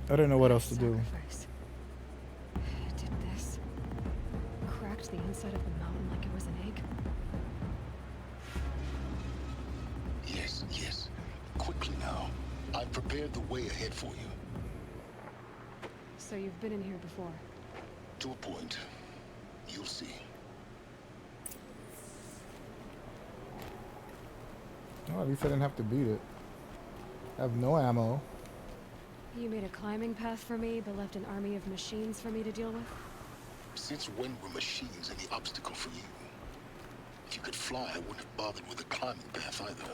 I didn't know what else to do. Sacrifice. It did this. Cracked the inside of the mountain like it was an egg. Yes, yes. Quickly now. I've prepared the way ahead for you. So you've been in here before. To a point. You'll see. Oh, at least I didn't have to beat it. I have no ammo. You made a climbing path for me, but left an army of machines for me to deal with? Since when were machines any obstacle for you? If you could fly, I wouldn't have bothered with a climbing path either.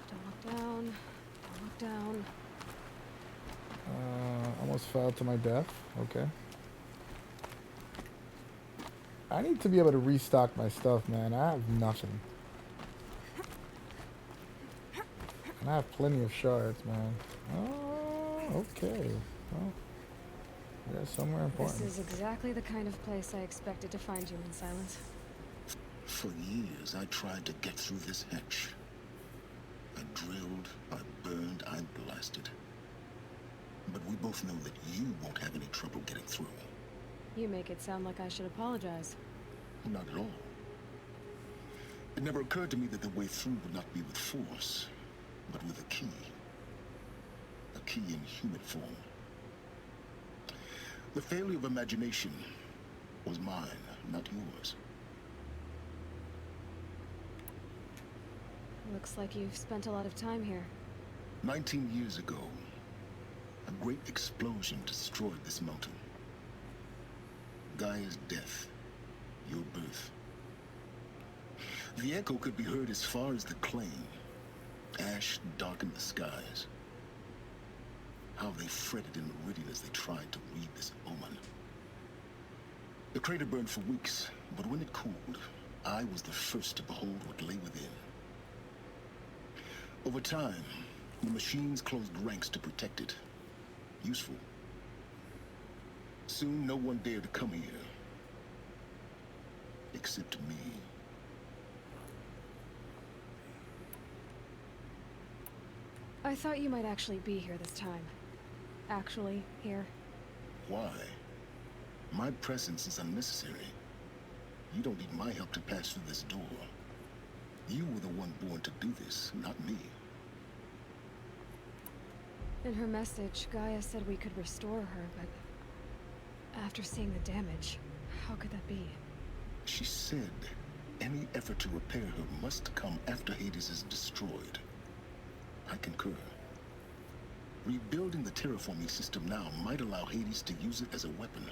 Don't look down. Don't look down. Almost fell to my death. Okay. I need to be able to restock my stuff, man. I have nothing. And I have plenty of shards, man. Oh, okay. Well, there's somewhere This important. is exactly the kind of place I expected to find you in Silence. For years, I tried to get through this hatch. I drilled, I burned, I blasted. But we both know that you won't have any trouble getting through. You make it sound like I should apologize. Not at all. It never occurred to me that the way through would not be with force, but with a key. A key in human form. The failure of imagination was mine, not yours. Looks like you've spent a lot of time here. 19 years ago, a great explosion destroyed this mountain. Gaia's death, your birth. The echo could be heard as far as the claim. Ash darkened the skies. How they fretted in meridian as they tried to read this omen. The crater burned for weeks, but when it cooled, I was the first to behold what lay within. Over time, the machines closed ranks to protect it. Useful. Soon, no one dared to come here. Except me. I thought you might actually be here this time. Actually, here. Why? My presence is unnecessary. You don't need my help to pass through this door. You were the one born to do this, not me. In her message, Gaia said we could restore her, but after seeing the damage, how could that be? She said any effort to repair her must come after Hades is destroyed. I concur. Rebuilding the terraforming system now might allow Hades to use it as a weapon.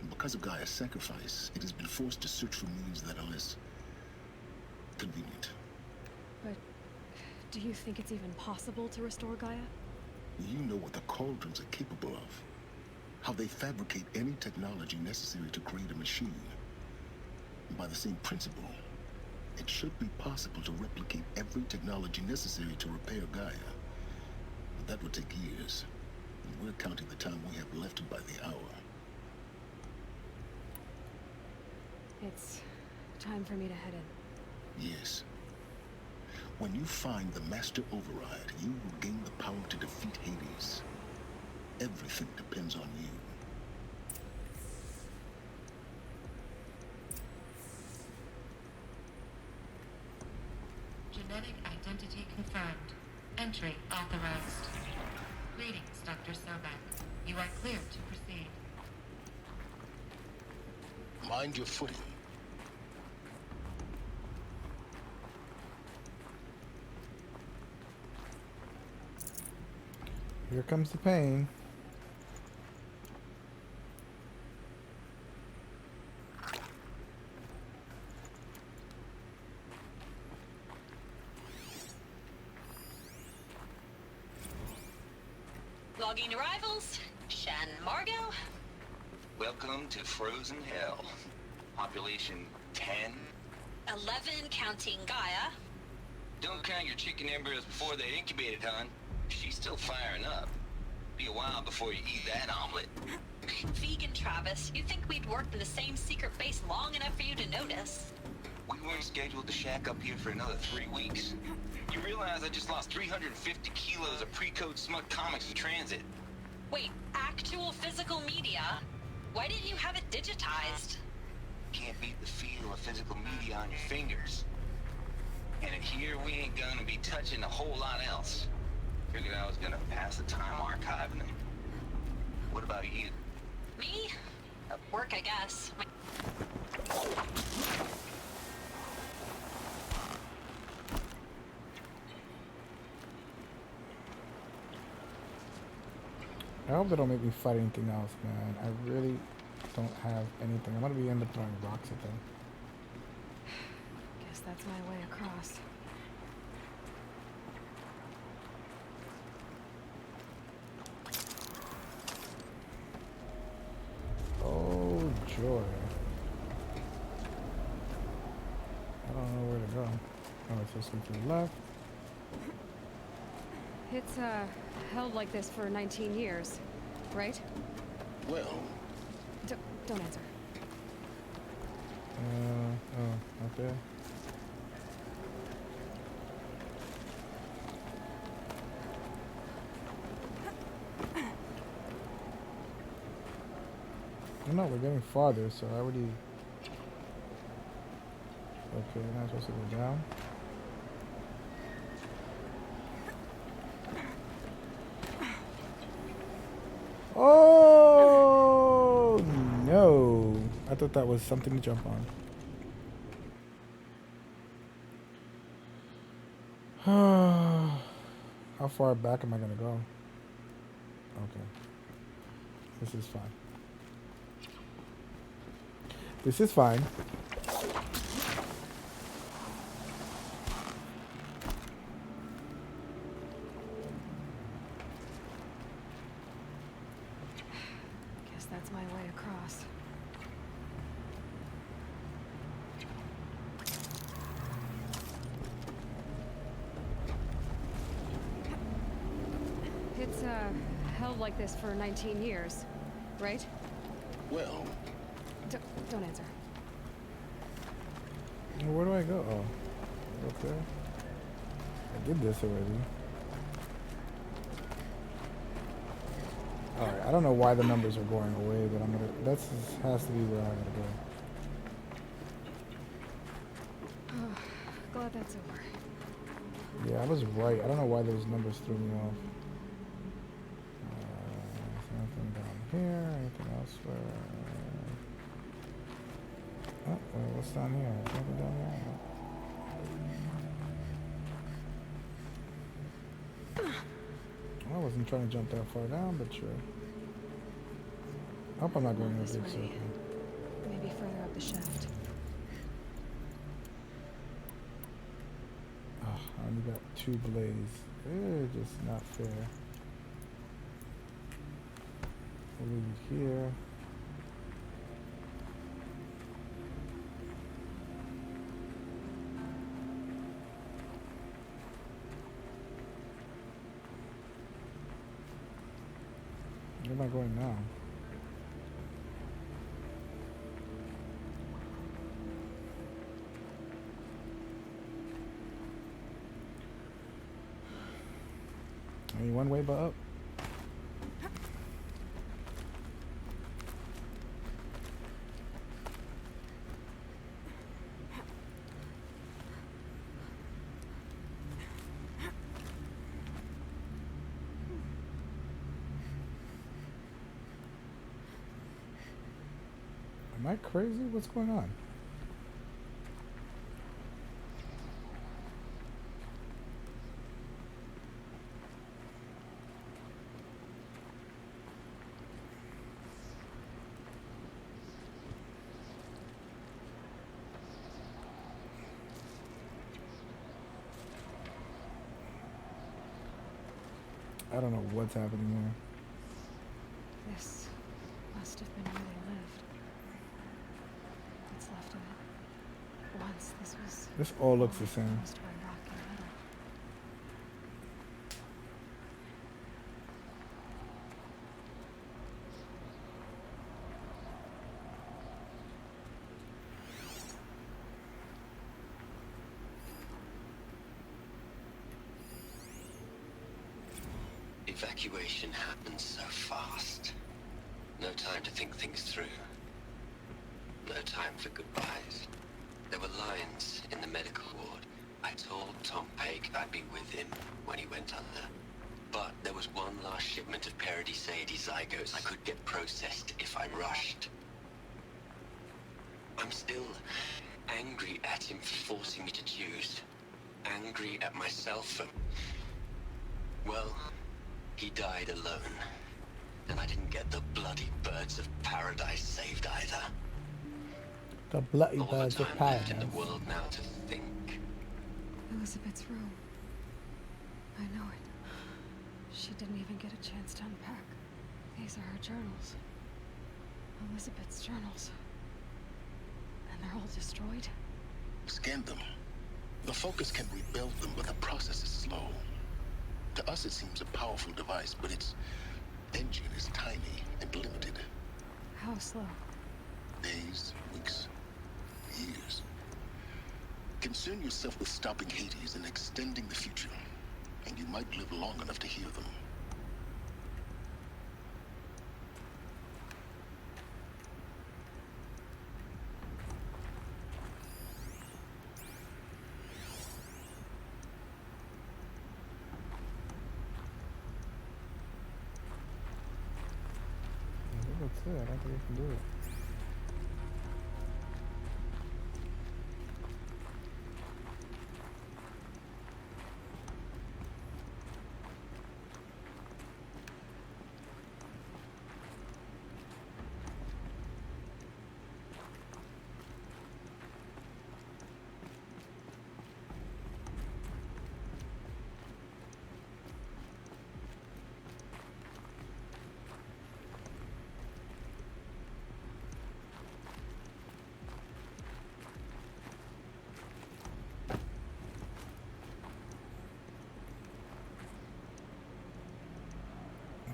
And because of Gaia's sacrifice, it has been forced to search for means that are less convenient. But do you think it's even possible to restore Gaia? You know what the Cauldrons are capable of. How they fabricate any technology necessary to create a machine. By the same principle, it should be possible to replicate every technology necessary to repair Gaia. But that would take years. And we're counting the time we have left by the hour. It's time for me to head in. Yes. When you find the Master Override, you will gain the power to defeat Hades. Everything depends on you. Genetic identity confirmed. Entry authorized. Greetings, Dr. Sobek. You are clear to proceed. Mind your footing. Here comes the pain. Logging arrivals. Shan Margot. Welcome to Frozen Hell. Population 10. 11 counting Gaia. Don't count your chicken embryos before they incubated, hon. She's still firing up. Be a while before you eat that omelet. Vegan Travis, you'd think we'd worked in the same secret base long enough for you to notice. We weren't scheduled to shack up here for another 3 weeks. You realize I just lost 350 kilos of pre-code smut comics in transit? Wait, actual physical media? Why didn't you have it digitized? Can't beat the feel of physical media on your fingers. And in here, we ain't gonna be touching a whole lot else. Figured I was gonna pass the time archiving them. What about you? Me? Work, I guess. I hope they don't make me fight anything else, man. I really don't have anything. I'm gonna end up throwing rocks at them. Guess that's my way across. Oh, joy. I don't know where to go. Oh, it's just to the left. It's, held like this for 19 years, right? Well, Don't answer. Oh, okay. No, we're getting farther, so I already... Okay, now I'm supposed to go down. Oh, no. I thought that was something to jump on. How far back am I going to go? Okay. This is fine. This is fine. Guess that's my way across. It's, held like this for 19 years, right? well, Don't answer. Where do I go? Oh, up there. I did this already. Alright, I don't know why the numbers are going away, but I'm gonna... That has to be where I gotta go. Glad that's over. Yeah, I was right. I don't know why those numbers threw me off. Is there anything down here? Anything else? Oh, well, what's down here? Is there anything down here? Well, I wasn't trying to jump that far down, but sure. I hope I'm not going in a This big way. circle. Maybe further up the shaft. Oh, I only got 2 blades. They're just not fair. We'll leave it here. Where am I going now? Only one way but up. Am I crazy? What's going on? I don't know what's happening here. This must have been where they lived. What's left of it. Once this was This all looks the same. almost by rock and evacuation happened so fast. No time to think things through. No time for goodbyes. There were lines in the medical ward. I told Tom Paik I'd be with him when he went under. But there was one last shipment of Paradis-Sadie zygotes I could get processed if I rushed. I'm still angry at him for forcing me to choose. Angry at myself for... Well, he died alone. And I didn't get the bloody birds of paradise saved either. The bloody All the birds of time left paradise. in the world now to think. Elizabeth's room. I know it. She didn't even get a chance to unpack. These are her journals. Elizabeth's journals. And they're all destroyed? Scan them. The Focus can rebuild them, but the process is slow. To us, it seems a powerful device, but its engine is tiny and limited. How slow? Days, weeks, years. Concern yourself with stopping Hades and extending the future, and you might live long enough to hear them. That's it. I don't think we can do it.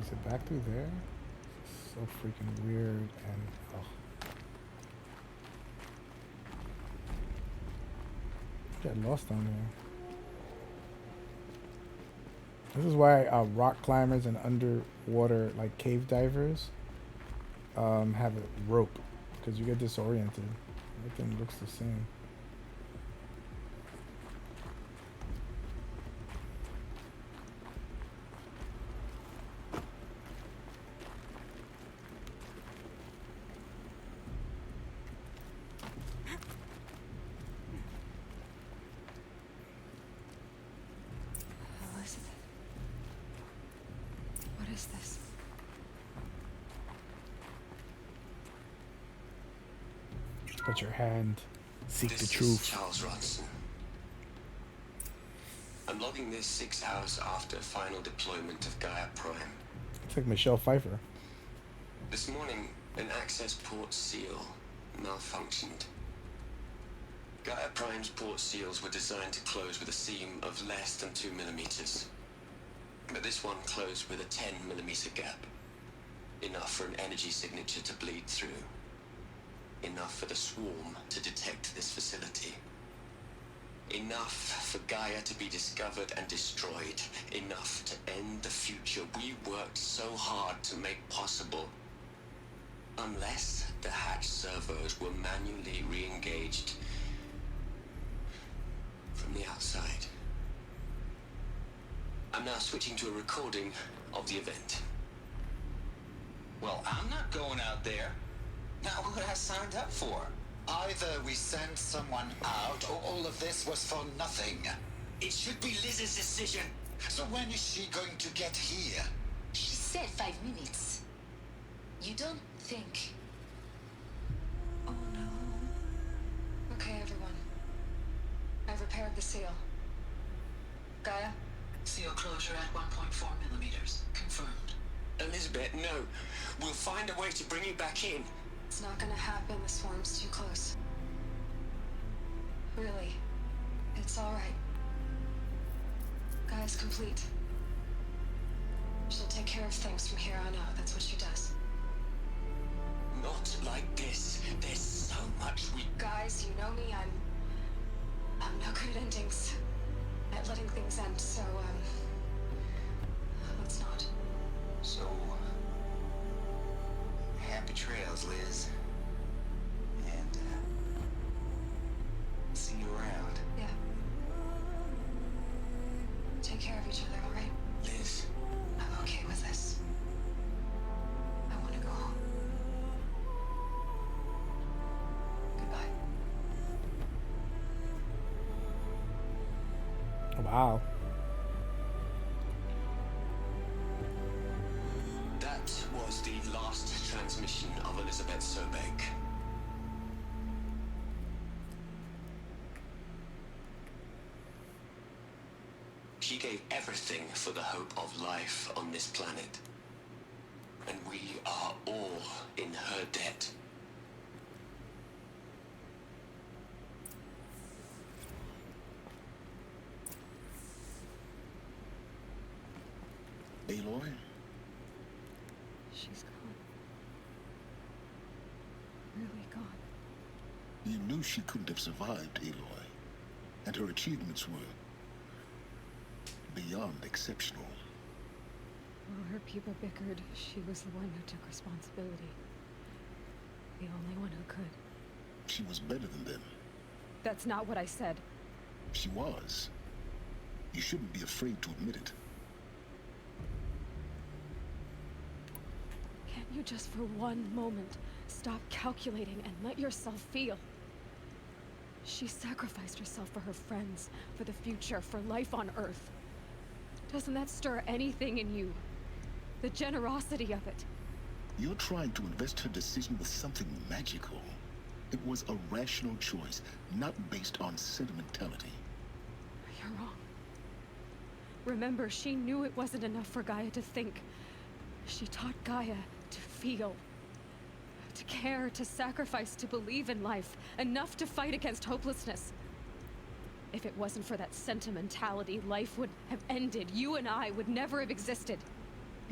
Is it back through there? It's so freaking weird and get lost down there. This is why rock climbers and underwater like cave divers have a rope, because you get disoriented. Everything looks the same. Elizabeth. What is this? Put your hand. Seek the This truth. is Charles Ronson. I'm logging this 6 hours after final deployment of Gaia Prime. It's like Michelle Pfeiffer. This morning, an access port seal malfunctioned. Gaia Prime's port seals were designed to close with a seam of less than 2 millimeters. But this one closed with a 10 millimeter gap. Enough for an energy signature to bleed through. Enough for the swarm to detect this facility. Enough for Gaia to be discovered and destroyed. Enough to end the future we worked so hard to make possible. Unless the hatch servos were manually re-engaged from the outside. I'm now switching to a recording of the event. Well, I'm not going out there. Not what I signed up for. Either we send someone out, or all of this was for nothing. It should be Liz's decision. So when is she going to get here? She said 5 minutes. You don't think... Oh no. Okay, everyone. I've repaired the seal. Gaia? Seal closure at 1.4 millimeters. Confirmed. Elizabeth, no. We'll find a way to bring you back in. It's not gonna happen. The swarm's too close. Really. It's alright. Gaia's complete. She'll take care of things from here on out. That's what she does. Not like this. There's so much we... Guys, you know me. I'm no good at endings. At letting things end, so, let's not. travels, Liz. And, see you around. Yeah. Take care of each other, all right? Liz. I'm okay with this. I want to go home. Goodbye. Wow. That was the last transmission of Elizabeth Sobek. She gave everything for the hope of life on this planet. And we are all in her debt. Aloy? She's gone. Really gone. You knew she couldn't have survived, Aloy. And her achievements were beyond exceptional. While her people bickered, she was the one who took responsibility. The only one who could. She was better than them. That's not what I said. She was. You shouldn't be afraid to admit it. Can't you just for one moment stop calculating and let yourself feel? She sacrificed herself for her friends, for the future, for life on Earth. Doesn't that stir anything in you? The generosity of it. You're trying to invest her decision with something magical. It was a rational choice, not based on sentimentality. You're wrong. Remember, she knew it wasn't enough for Gaia to think. She taught Gaia to feel. To care, to sacrifice, to believe in life. Enough to fight against hopelessness. If it wasn't for that sentimentality, life would have ended. You and I would never have existed.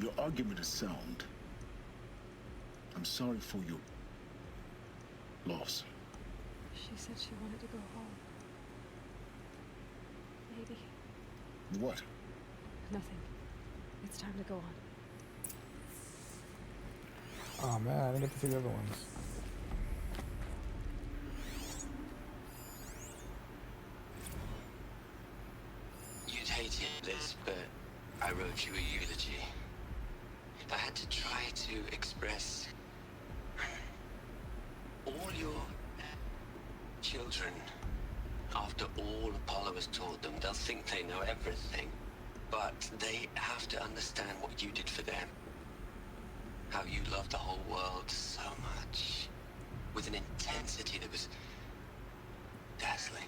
Your argument is sound. I'm sorry for your loss. She said she wanted to go home. Maybe. What? Nothing. It's time to go on. Oh man, I didn't get to see the other ones. You'd hate this, but I wrote you a eulogy. I had to try to express all your children. After all Apollo has taught them, they'll think they know everything. But they have to understand what you did for them. How you loved the whole world so much. With an intensity that was dazzling.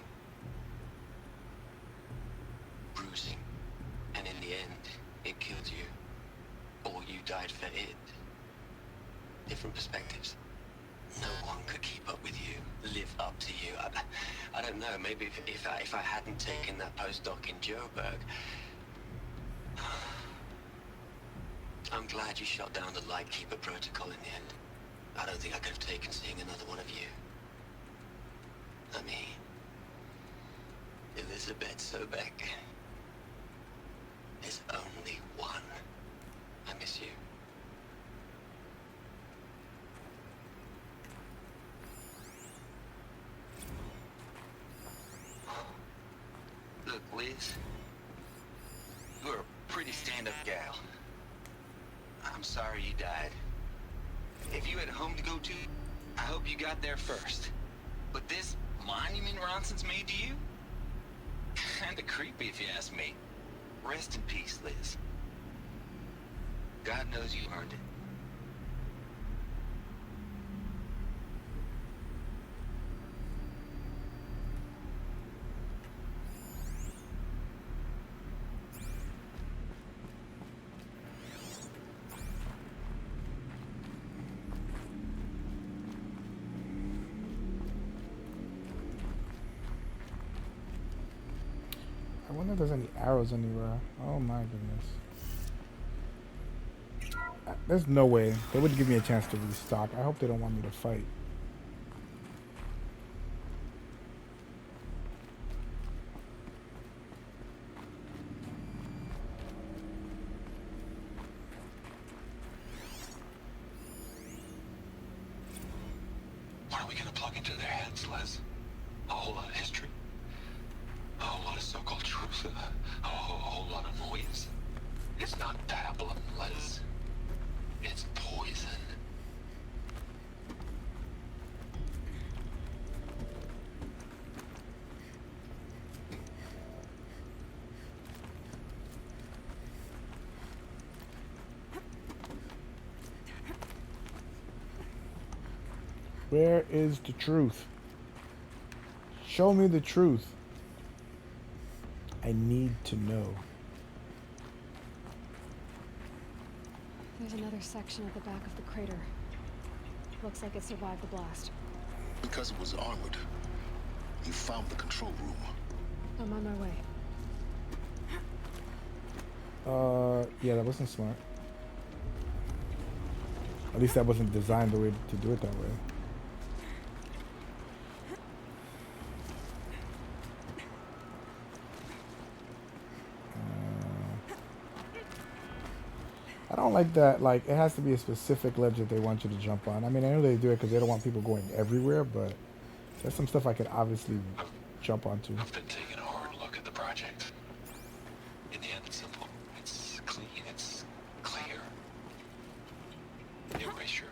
Bruising. And in the end, it killed you. Or you died for it. Different perspectives. No one could keep up with you, live up to you. I don't know, maybe if I hadn't taken that postdoc in Joburg. I'm glad you shot down the Lightkeeper protocol in the end. I don't think I could have taken seeing another one of you. I mean, Elizabeth Sobek. There's only one. I miss you. Look, Liz. You're a pretty stand-up gal. I'm sorry you died. If you had a home to go to, I hope you got there first. But this monument Ronson's made to you? Kinda creepy if you ask me. Rest in peace, Liz. God knows you earned it. I wonder if there's any arrows anywhere. Oh my goodness. There's no way. They wouldn't give me a chance to restock. I hope they don't want me to fight. to plug into their heads, Les. A whole lot of history. A whole lot of so-called truth. A whole lot of noise. It's not pablum, Les. It's poison. Where is the truth? Show me the truth. I need to know. There's another section at the back of the crater. Looks like it survived the blast. Because it was armored, you found the control room. I'm on my way. Yeah, that wasn't smart. At least that wasn't designed the way to do it that way. I don't like that. Like, it has to be a specific ledge that they want you to jump on. I mean, I know they do it because they don't want people going everywhere, but there's some stuff I could obviously jump onto. I've been taking a hard look at the project. In the end, it's simple. It's clean. It's clear. Erasure.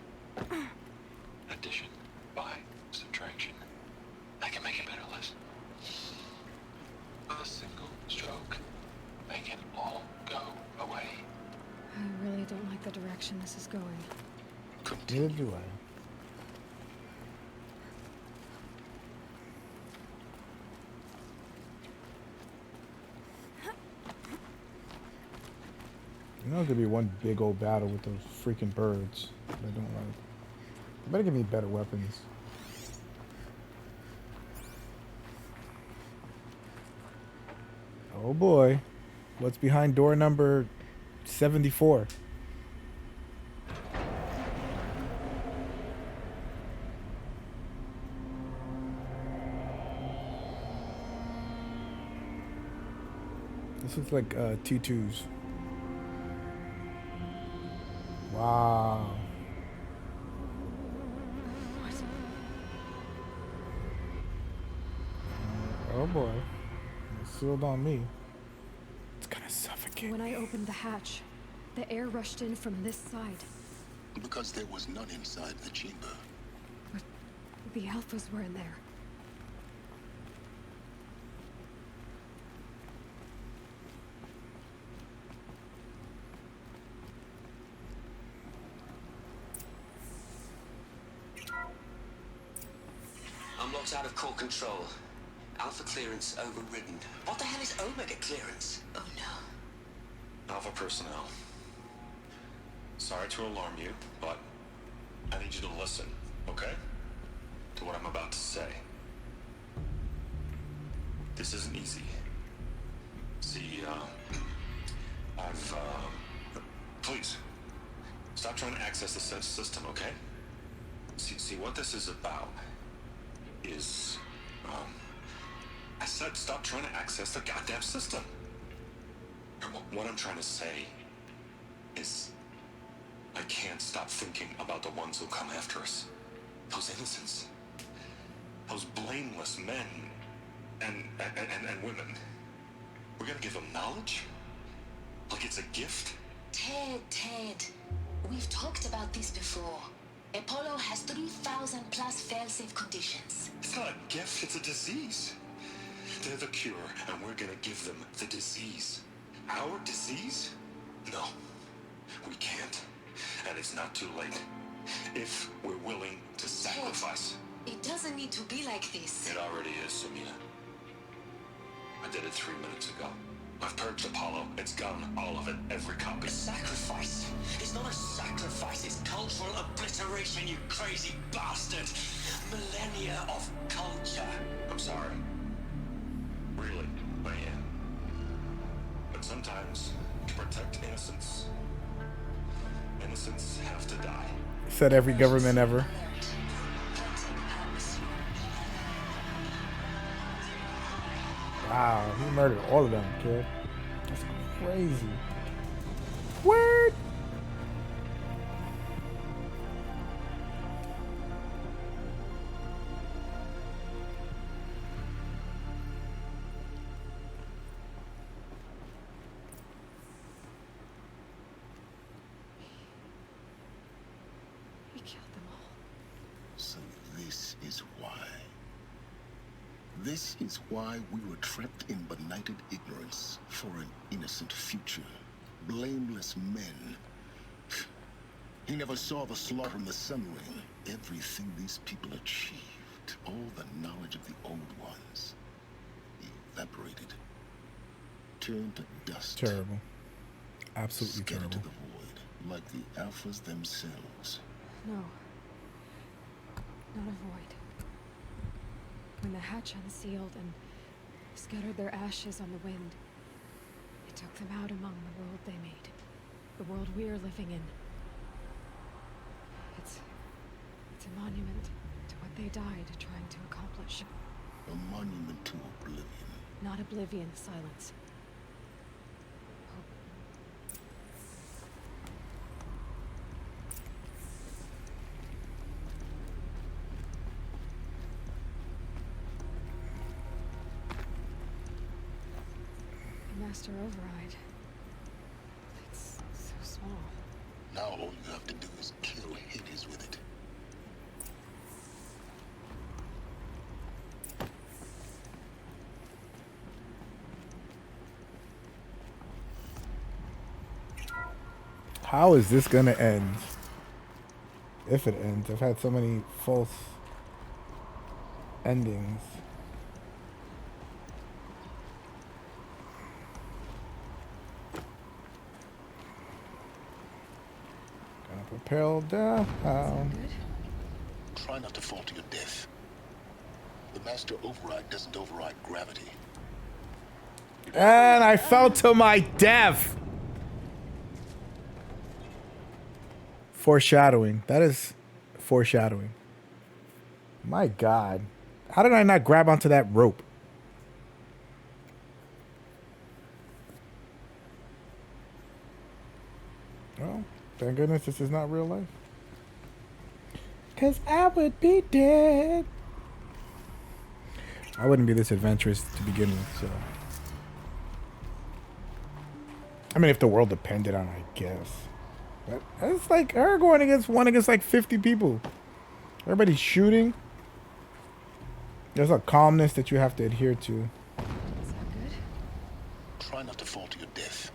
Addition. By. Subtraction. I can make it better, Liz. A single stroke. Make it all go away. I really don't like the direction this is going. Neither do I. You know, there's gonna be one big old battle with those freaking birds that I don't like. They better give me better weapons. Oh boy. What's behind door number 74? This looks like T2s. Wow. Oh boy. It's sealed on me. It's gonna suffocate. When I opened the hatch, the air rushed in from this side. Because there was none inside the chamber. But the alphas were in there. I'm locked out of core control. Alpha clearance overridden. What the hell is Omega clearance? Oh no. Alpha personnel. Sorry to alarm you, but I need you to listen, okay? To what I'm about to say. This isn't easy. See, please, stop trying to access the system, okay? See, what this is about is, I said stop trying to access the goddamn system. What I'm trying to say is I can't stop thinking about the ones who come after us. Those innocents. Those blameless men and women. We're gonna give them knowledge? Like it's a gift? Ted. We've talked about this before. Apollo has 3,000 plus fail-safe conditions. It's not a gift, it's a disease. They're the cure, and we're gonna give them the disease. Our disease? No, we can't. And it's not too late. If we're willing to sacrifice. It doesn't need to be like this. It already is, Samina. I did it 3 minutes ago. I've purged Apollo. It's gone. All of it. Every copy. A sacrifice? It's not a sacrifice. It's cultural obliteration, you crazy bastard. Millennia of culture. I'm sorry. Really, I am. But sometimes, to protect innocence, innocents have to die. Said every government ever. Wow, he murdered all of them, kid. That's crazy. Word. is why. This is why we were trapped in benighted ignorance for an innocent future. Blameless men. He never saw the slaughter in the sun ring. Everything these people achieved, all the knowledge of the old ones, evaporated. Turned to dust. Terrible. Absolutely Scattered terrible. to the void, like the Alphas themselves. No. Not a void. When the hatch unsealed and scattered their ashes on the wind, it took them out among the world they made. The world we're living in. It's a monument to what they died trying to accomplish. A monument to oblivion. Not oblivion, silence. Master Override. It's so small. Now all you have to do is kill Hades with it. How is this gonna end? If it ends. I've had so many false endings. Propel down. Try not to fall to your death. The Master Override doesn't override gravity. And I fell to my death. Foreshadowing. That is foreshadowing. My God. How did I not grab onto that rope? Well, thank goodness this is not real life. 'Cause I would be dead. I wouldn't be this adventurous to begin with, so. I mean, if the world depended on it, I guess. But it's like her going against like 50 people. Everybody's shooting. There's a calmness that you have to adhere to. Is that good? Try not to fall to your death.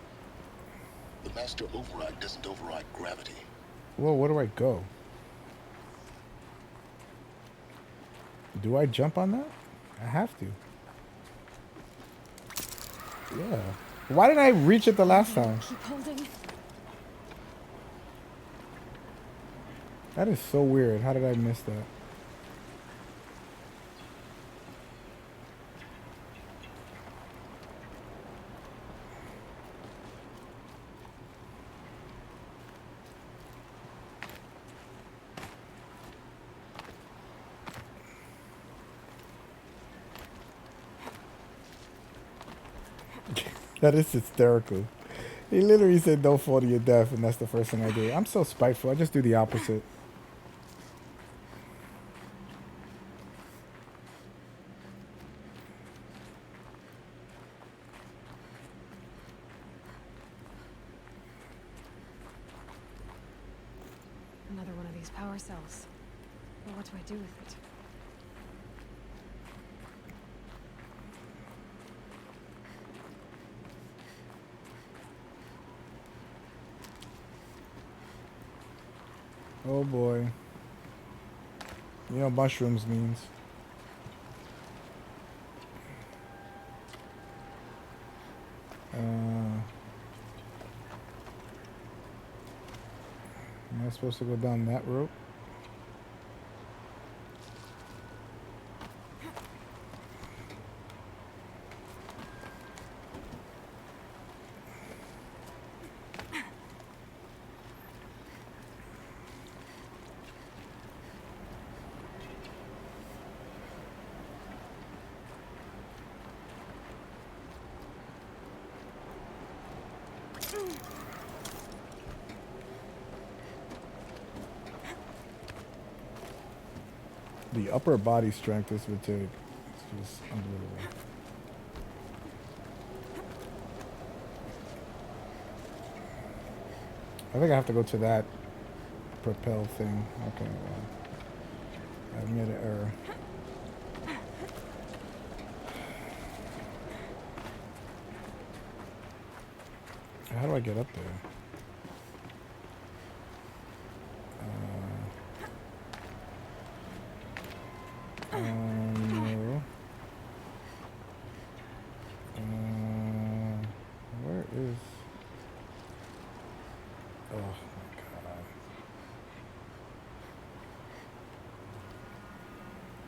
The Master Override doesn't override gravity. Well, where do I go? Do I jump on that? I have to. Yeah. Why didn't I reach it the last time? Keep holding. That is so weird. How did I miss that? That is hysterical. He literally said, "Don't fall to your death," and that's the first thing I do. I'm so spiteful. I just do the opposite. Another one of these power cells. Well, what do I do with it? Oh boy. You know mushrooms means. Am I supposed to go down that rope? The upper body strength this would take. It's just unbelievable. I think I have to go to that propel thing. Okay. I made an error. How do I get up there? No. Where is... Oh my god.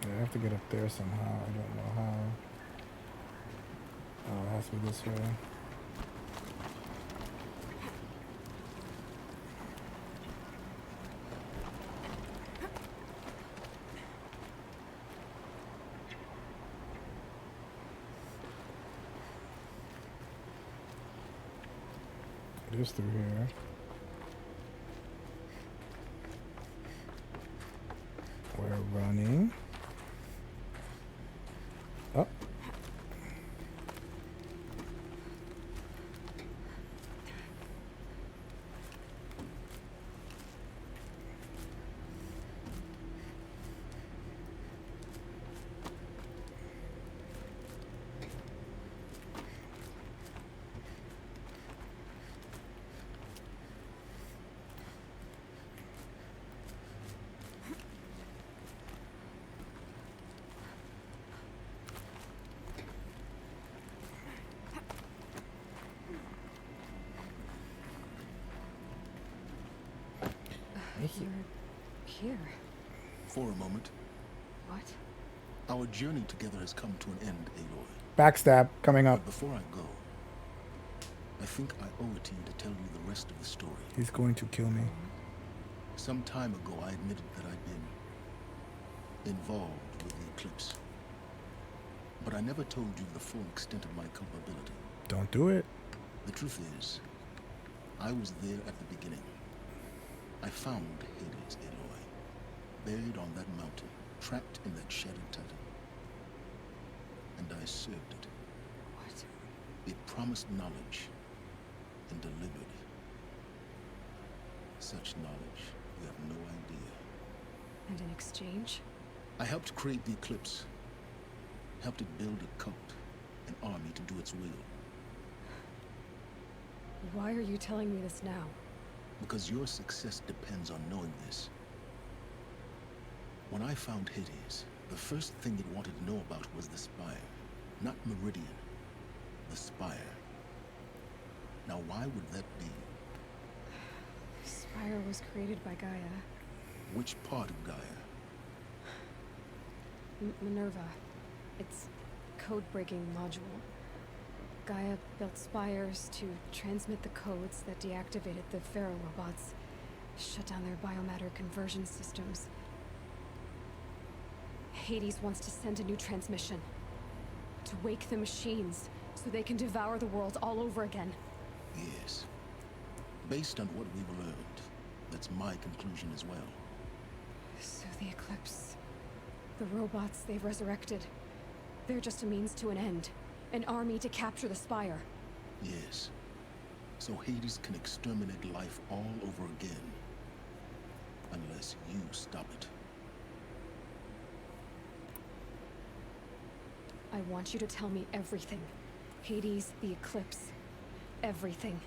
Yeah, I have to get up there somehow. I don't know how. Oh, it has to be this way. It is through here. We're running. Oh. You're here. For a moment, What? our journey together has come to an end, Aloy. Backstab coming up. But before I go, I think I owe it to you to tell you the rest of the story. He's going to kill me. Some time ago, I admitted that I'd been involved with the eclipse. But I never told you the full extent of my culpability. Don't do it. The truth is, I was there at the beginning. I found Hades, Aloy, buried on that mountain, trapped in that shattered titan. And I served it. What? It promised knowledge and delivered such knowledge you have no idea. And in exchange? I helped create the Eclipse, helped it build a cult, an army to do its will. Why are you telling me this now? Because your success depends on knowing this. When I found Hades, the first thing it wanted to know about was the Spire. Not Meridian, the Spire. Now why would that be? Spire was created by Gaia. Which part of Gaia? Minerva. It's code-breaking module. Gaia built spires to transmit the codes that deactivated the Pharaoh robots, shut down their biomatter conversion systems. Hades wants to send a new transmission. To wake the machines, so they can devour the world all over again. Yes. Based on what we've learned, that's my conclusion as well. So the Eclipse... the robots they've resurrected... they're just a means to an end. An army to capture the Spire. Yes. So Hades can exterminate life all over again. Unless you stop it. I want you to tell me everything. Hades, the Eclipse. Everything.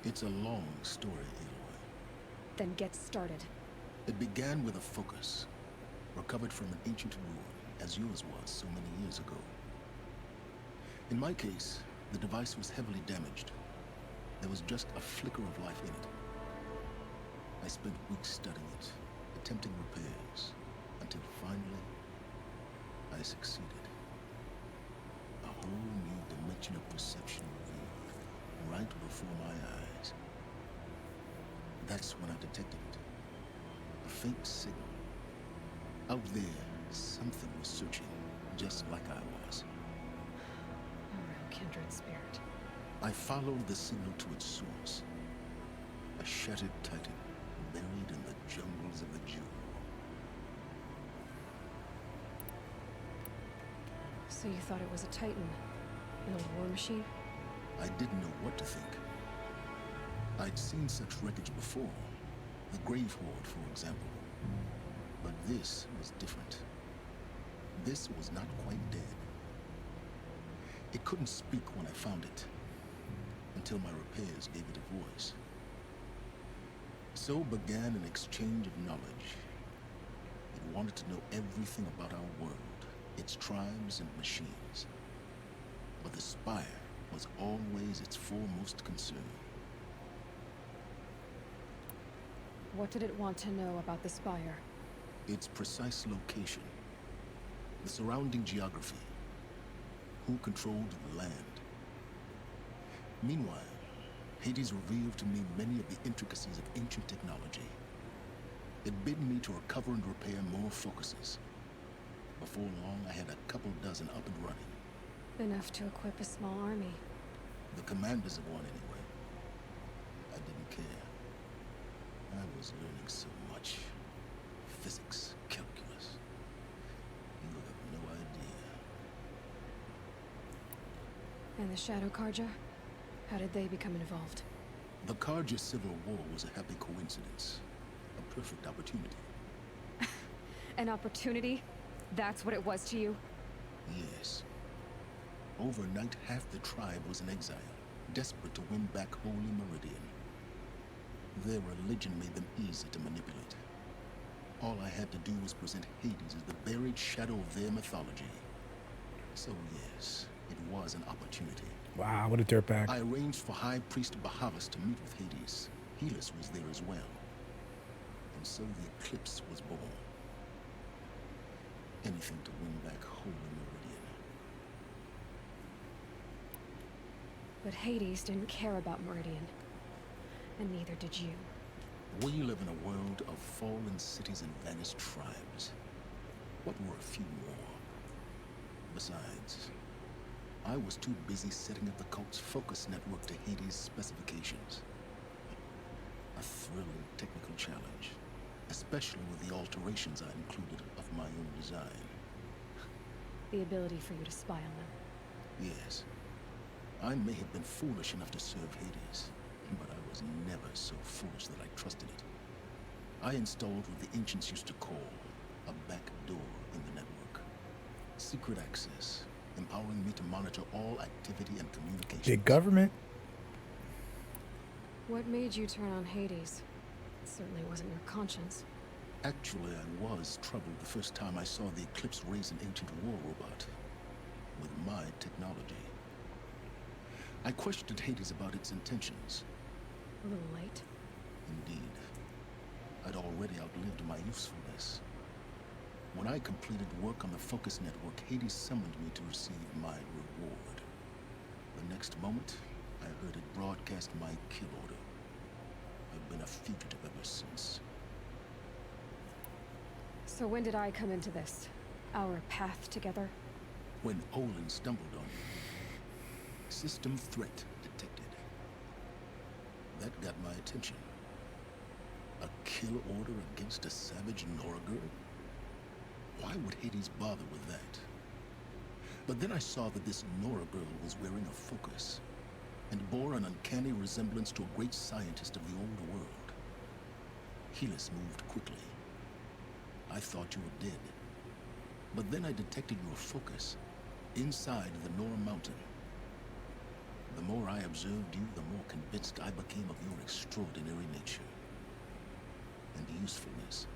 It's a long story, Aloy. Then get started. It began with a focus, recovered from an ancient ruin, as yours was so many years ago. In my case, the device was heavily damaged. There was just a flicker of life in it. I spent weeks studying it, attempting repairs, until finally, I succeeded. A whole new dimension of perception revealed, right before my eyes. That's when I detected it. A faint signal. Out there, something was searching, just like I was. A real kindred spirit. I followed the signal to its source. A shattered titan, buried in the jungles of the Jewel. So you thought it was a Titan? An old war machine? I didn't know what to think. I'd seen such wreckage before. The Grave Horde, for example. But this was different. This was not quite dead. It couldn't speak when I found it, until my repairs gave it a voice. So began an exchange of knowledge. It wanted to know everything about our world, its tribes and machines. But the Spire was always its foremost concern. What did it want to know about the Spire? Its precise location, the surrounding geography, who controlled the land. Meanwhile, Hades revealed to me many of the intricacies of ancient technology. It bid me to recover and repair more focuses. Before long, I had a couple dozen up and running. Enough to equip a small army. The commanders of one, anyway. I didn't care. I was learning so much. Physics, calculus. You have no idea. And the Shadow Carja? How did they become involved? The Carja Civil War was a happy coincidence. A perfect opportunity. An opportunity? That's what it was to you? Yes. Overnight, half the tribe was in exile, desperate to win back Holy Meridian. Their religion made them easy to manipulate. All I had to do was present Hades as the buried shadow of their mythology. So yes, it was an opportunity. Wow, what a dirtbag. I arranged for High Priest Bahavas to meet with Hades. Helis was there as well. And so the Eclipse was born. Anything to win back Holy Meridian. But Hades didn't care about Meridian. And neither did you. We live in a world of fallen cities and vanished tribes. What were a few more? Besides, I was too busy setting up the cult's focus network to Hades' specifications. A thrilling technical challenge, especially with the alterations I included of my own design. The ability for you to spy on them. Yes. I may have been foolish enough to serve Hades, but I was never so foolish that I trusted it. I installed what the ancients used to call a back door in the network. Secret access, empowering me to monitor all activity and communication. Big government. What made you turn on Hades? It certainly wasn't your conscience. Actually, I was troubled the first time I saw the Eclipse raise an ancient war robot with my technology. I questioned Hades about its intentions. A little late. Indeed. I'd already outlived my usefulness. When I completed work on the Focus Network, Hades summoned me to receive my reward. The next moment, I heard it broadcast my kill order. I've been a fugitive ever since. So when did I come into this? Our path together? When Olin stumbled on you. System threat detected. That got my attention. A kill order against a savage Nora girl? Why would Hades bother with that? But then I saw that this Nora girl was wearing a focus, and bore an uncanny resemblance to a great scientist of the old world. Helis moved quickly. I thought you were dead. But then I detected your focus inside the Nora mountain. The more I observed you, the more convinced I became of your extraordinary nature and usefulness.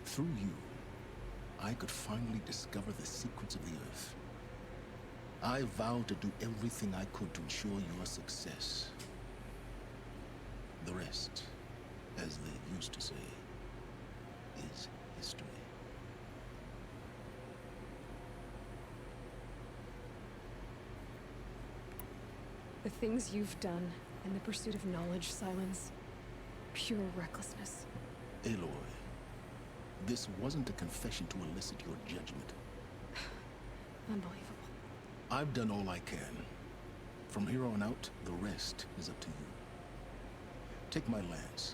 Through you, I could finally discover the secrets of the Earth. I vowed to do everything I could to ensure your success. The rest, as they used to say, is history. The things you've done in the pursuit of knowledge, Silence. Pure recklessness. Aloy, this wasn't a confession to elicit your judgment. Unbelievable. I've done all I can. From here on out, the rest is up to you. Take my lance.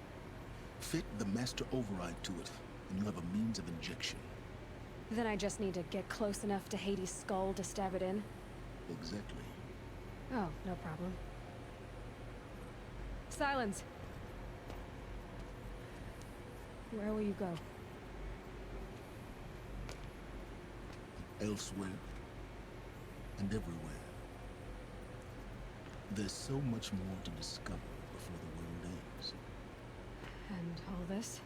Fit the master override to it, and you have a means of injection. Then I just need to get close enough to Hades' skull to stab it in? Exactly. Oh, no problem. Silence! Where will you go? elsewhere, and everywhere. There's so much more to discover before the world ends. And all this?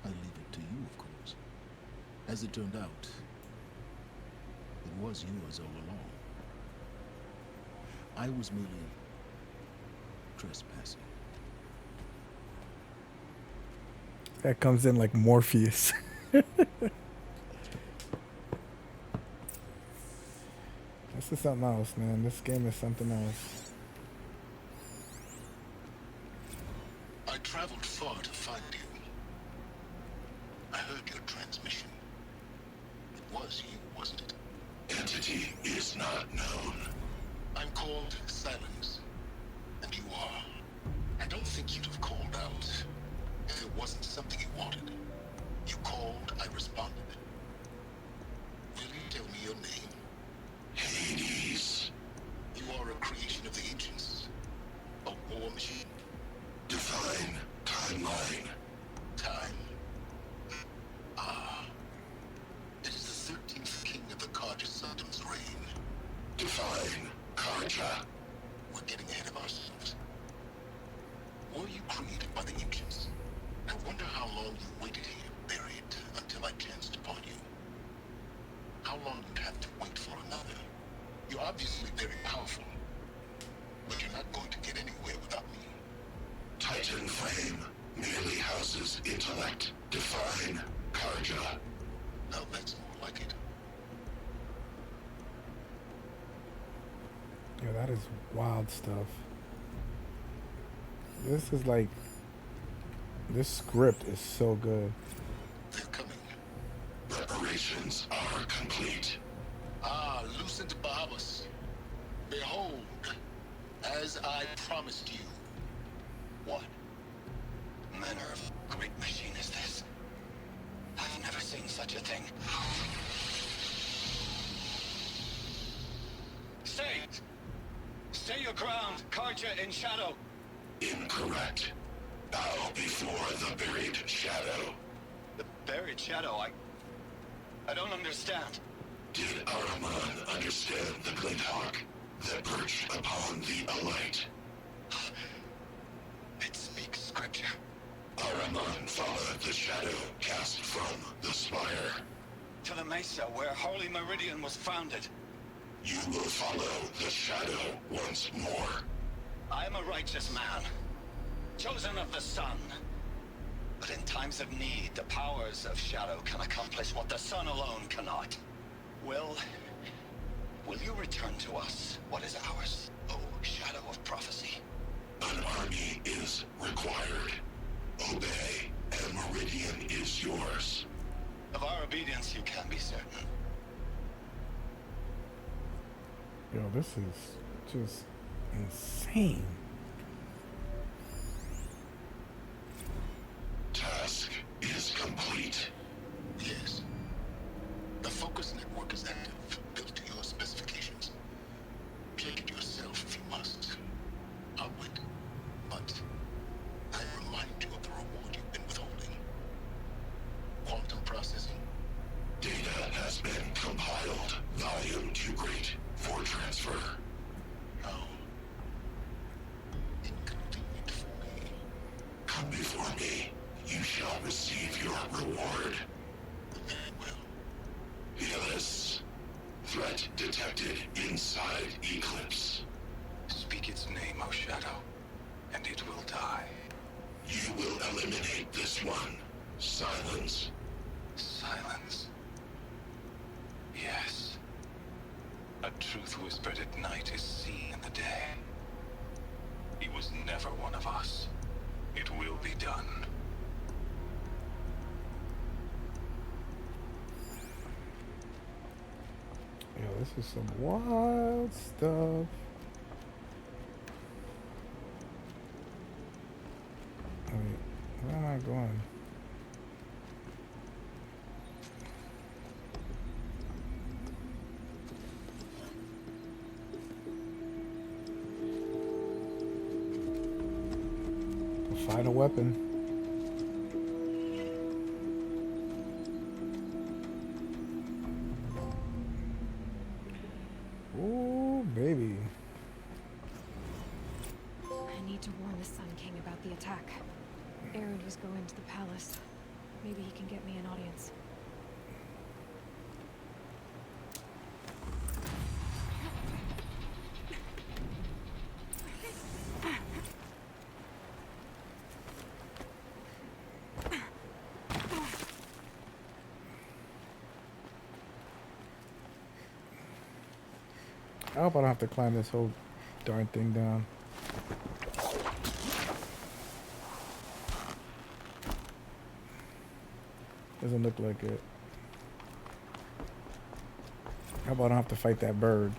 I leave it to you, of course. As it turned out, it was yours all along. I was merely trespassing. That comes in like Morpheus. This is something else, man. This game is something else. I traveled far to find you. I heard your transmission. It was you, wasn't it? Entity is not known. I'm called Silence, and you are. I don't think you'd have called out if it wasn't something you wanted. You called, I responded. Will you tell me your name? Hades. You are a creation of the ancients. A war machine. Define timeline. Time. Ah. It is the 13th king of the Carja Sultan's reign. Define Carja. We're getting ahead of ourselves. Were you created by the ancients? I wonder how long you waited here, buried, until I chanced upon you. How long you'd have to wait for another. You're obviously very powerful, but you're not going to get anywhere without me. Titan Flame merely houses intellect. Define Carja. Now that's more like it. Yo, that is wild stuff. This is like, this script is so good. They're coming. Preparations are complete. Ah, Lucent Bahamas. Behold, as I promised you. What manner of great machine is this? I've never seen such a thing. Stay! Stay your ground, Carja in shadow. Incorrect. Bow before the buried shadow. The buried shadow, I don't understand. Did Araman understand the Glinthawk that perched upon the alight? It speaks scripture. Araman followed the shadow cast from the spire. To the mesa where Holy Meridian was founded. You will follow the shadow once more. I am a righteous man, chosen of the sun. But in times of need, the powers of shadow can accomplish what the sun alone cannot. Will you return to us what is ours, O shadow of prophecy? An army is required. Obey, and Meridian is yours. Of our obedience you can be certain. Yo, this is just insane. Task is complete. Yes. The focus network is active, built to your specifications. Check it yourself if you must. I'll wait. But I remind you of the reward you've been withholding. Quantum processing. Data has been compiled. Volume too great for transfer. How inconvenient for me. Come before me. You shall receive your reward. Very well. Fearless. Threat detected inside Eclipse. Speak its name, O shadow, and it will die. You will eliminate this one. Silence. Silence. Yes. A truth whispered at night is seen in the day. He was never one of us. It will be done. Yo, this is some wild stuff. Wait, where am I going? Find a weapon. the Sun King about the attack. Aaron is going to the palace. Maybe he can get me an audience. I hope I don't have to climb this whole darn thing down. Doesn't look like it. How about I don't have to fight that bird?